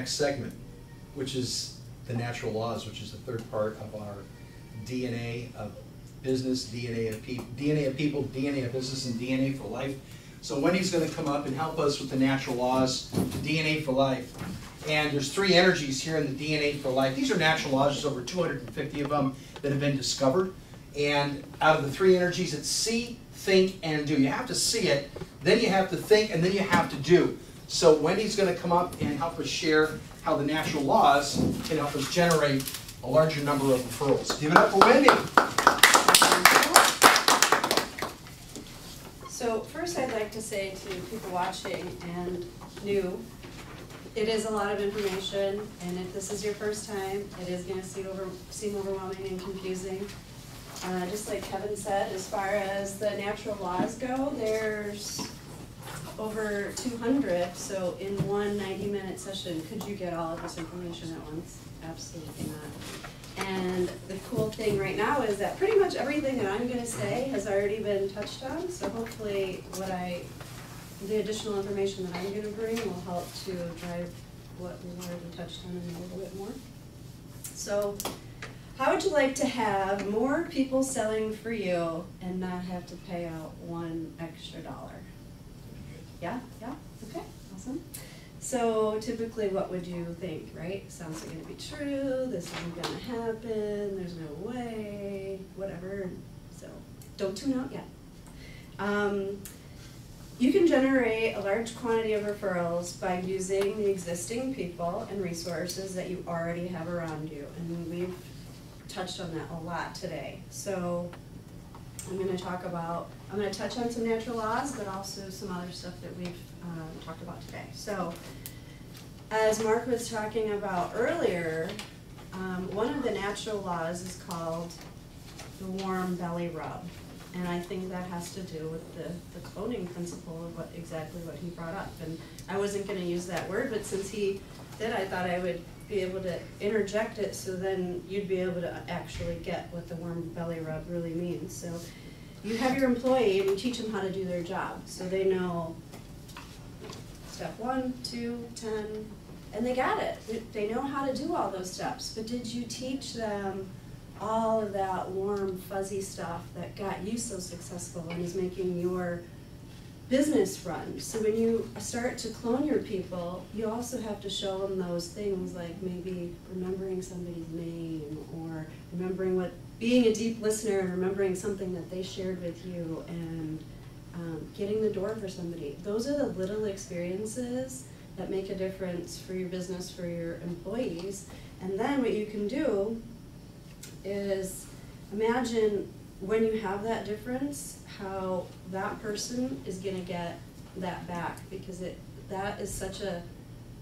next segment, which is the natural laws, which is the third part of our DNA of business, DNA of people, DNA of business, and DNA for life. So Wendy's going to come up and help us with the natural laws, DNA for life. And there's 3 energies here in the DNA for life. These are natural laws. There's over 250 of them that have been discovered. And out of the 3 energies, it's see, think, and do. You have to see it, then you have to think, and then you have to do. So Wendy's going to come up and help us share how the natural laws can help us generate a larger number of referrals. Give it up for Wendy. So first I'd like to say to people watching and new, it is a lot of information, and if this is your first time, it is going to seem overwhelming and confusing. Just like Kevin said, as far as the natural laws go, there's over 200, so in one 90-minute session, could you get all of this information at once? Absolutely not. And the cool thing right now is that pretty much everything that I'm going to say has already been touched on, so hopefully the additional information that I'm going to bring will help to drive what we've already touched on and a little bit more. So, how would you like to have more people selling for you and not have to pay out $1 extra? Yeah? Yeah? Okay, awesome. So typically what would you think, right? Sounds like going to be true, this isn't going to happen, there's no way, whatever. So don't tune out yet. You can generate a large quantity of referrals by using the existing people and resources that you already have around you. And we've touched on that a lot today. So I'm going to touch on some natural laws, but also some other stuff that we've talked about today. So as Mark was talking about earlier, one of the natural laws is called the warm belly rub. And I think that has to do with the cloning principle of exactly what he brought up. And I wasn't going to use that word, but since he did, I thought I would be able to interject it so then you'd be able to actually get what the warm belly rub really means. So you have your employee and you teach them how to do their job. So they know step 1, 2, 10, and they got it. They know how to do all those steps. But did you teach them all of that warm, fuzzy stuff that got you so successful and is making your business run? So when you start to clone your people, you also have to show them those things like maybe remembering somebody's name or remembering being a deep listener and remembering something that they shared with you and getting the door for somebody. Those are the little experiences that make a difference for your business, for your employees. And then what you can do is imagine when you have that difference, how that person is going to get that back, because that is such a,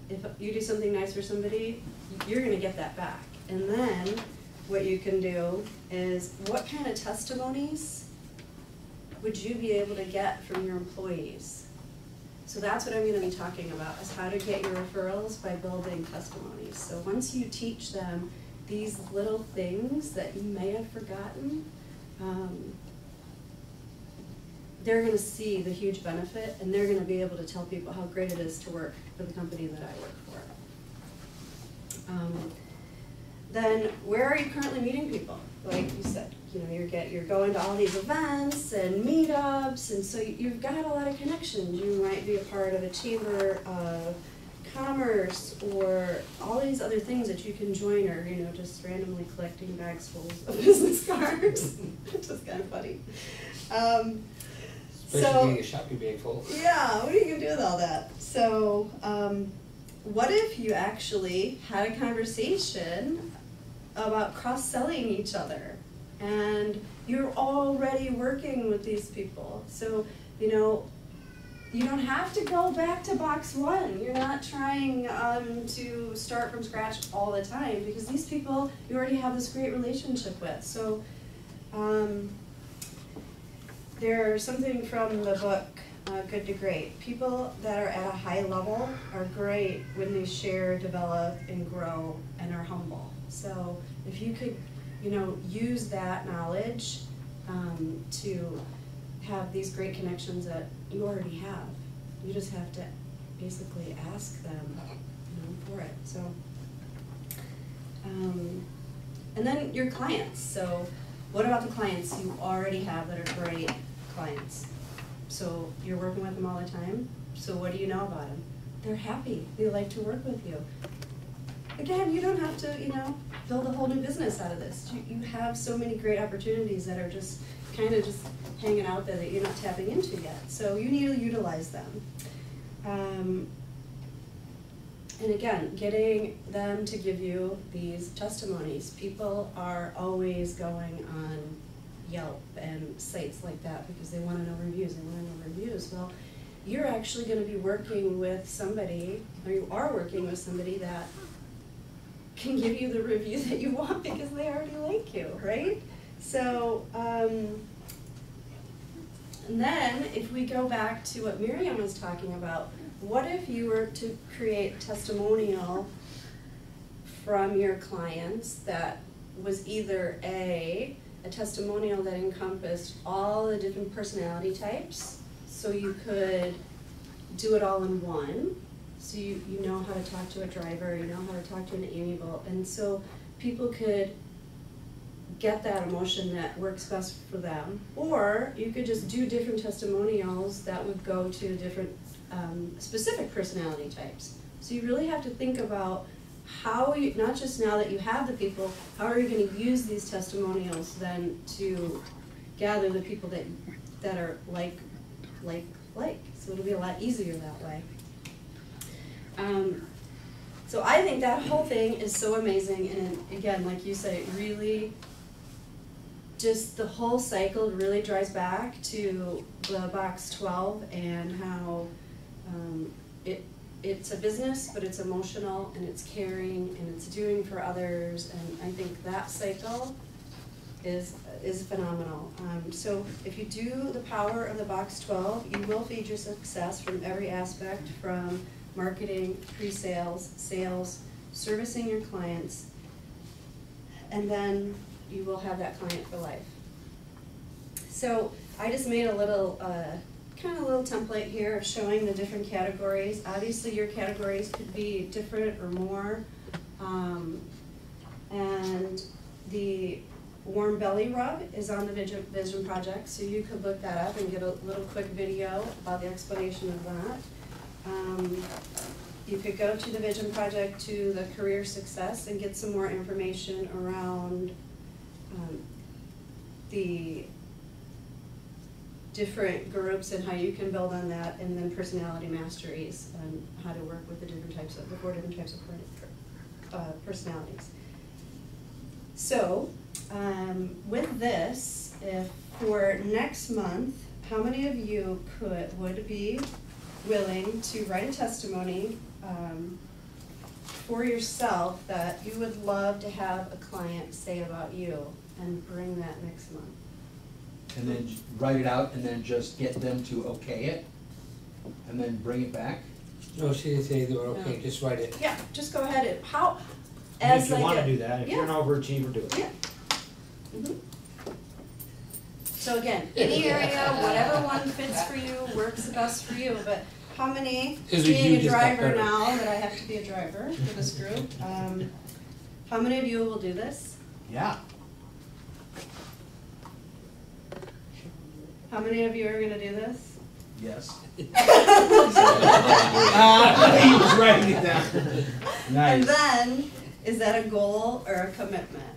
if you do something nice for somebody, you're going to get that back. And then what you can do is, what kind of testimonies would you be able to get from your employees? So that's what I'm going to be talking about, is how to get your referrals by building testimonies. So once you teach them these little things that you may have forgotten, they're going to see the huge benefit, and they're going to be able to tell people how great it is to work for the company that I work for. Then, where are you currently meeting people? Like you said, you're going to all these events and meetups, and so you've got a lot of connections. You might be a part of a chamber of commerce or all these other things that you can join, or just randomly collecting bags full of business cards. It's just kind of funny. Especially getting a shopping bag full. Yeah, what are you going to do with all that? So what if you actually had a conversation about cross-selling each other, and you're already working with these people? So, you don't have to go back to box 1. You're not trying to start from scratch all the time, because these people you already have this great relationship with. So there's something from the book, Good to Great. People that are at a high level are great when they share, develop, and grow, and are humble. So if you could, use that knowledge to have these great connections that you already have. You just have to basically ask them for it. So, and then your clients. So what about the clients you already have that are great clients? So you're working with them all the time. So what do you know about them? They're happy. They like to work with you. Again, you don't have to, build a whole new business out of this. You have so many great opportunities that are just kind of just hanging out there that you're not tapping into yet. So you need to utilize them. And again, getting them to give you these testimonies. People are always going on Yelp and sites like that because they want to know reviews. Well, you're actually going to be working with somebody, or you are working with somebody that can give you the review that you want because they already like you, right? So, and then if we go back to what Miriam was talking about, what if you were to create testimonial from your clients that was either a testimonial that encompassed all the different personality types, so you could do it all in one, so you know how to talk to a driver, you know how to talk to an amiable, and so people could get that emotion that works best for them. Or you could just do different testimonials that would go to different specific personality types. So you really have to think about how you, not just now that you have the people, how are you going to use these testimonials then to gather the people that are like. So it'll be a lot easier that way. So I think that whole thing is so amazing, and again, like you say, really just the whole cycle really drives back to the box 12 and how it's a business, but it's emotional and it's caring and it's doing for others, and I think that cycle is phenomenal. So if you do the power of the box 12, you will feed your success from every aspect, from marketing, pre-sales, sales, servicing your clients, and then you will have that client for life. So I just made a little, kind of a little template here of showing the different categories. Obviously your categories could be different or more. And the warm belly rub is on the Vision Project, so you could look that up and get a little quick video about the explanation of that. You could go to the Vision Project to the career success and get some more information around the different groups and how you can build on that, and then personality masteries and how to work with the 4 different types of personalities. So with this, if for next month, how many of you would be willing to write a testimony for yourself that you would love to have a client say about you, and bring that next month? And then write it out and then just get them to okay it and then bring it back? No, she didn't say they were okay, No. just write it. Yeah, just go ahead and If you want to do that, if you're an yeah. overachiever, do it. Yeah. Mm-hmm. So again, any area, whatever one fits for you, works best for you, but how many, Is it being you a just got driver better? now that I have to be a driver for this group, how many of you will do this? Yeah. How many of you are gonna do this? Yes. He was writing it down. And Nice. then, is that a goal or a commitment?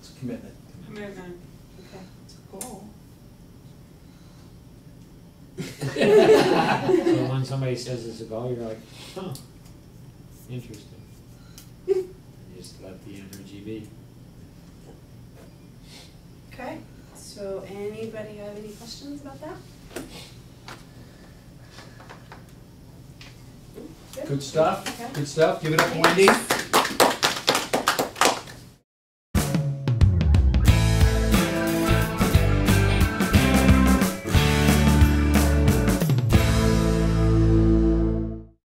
It's a commitment. Commitment. Okay, it's a goal. So when somebody says it's a goal, you're like, huh, interesting. You just let the energy be. Okay, so anybody have any questions about that? Good stuff. Okay. Good stuff. Give it up, Wendy.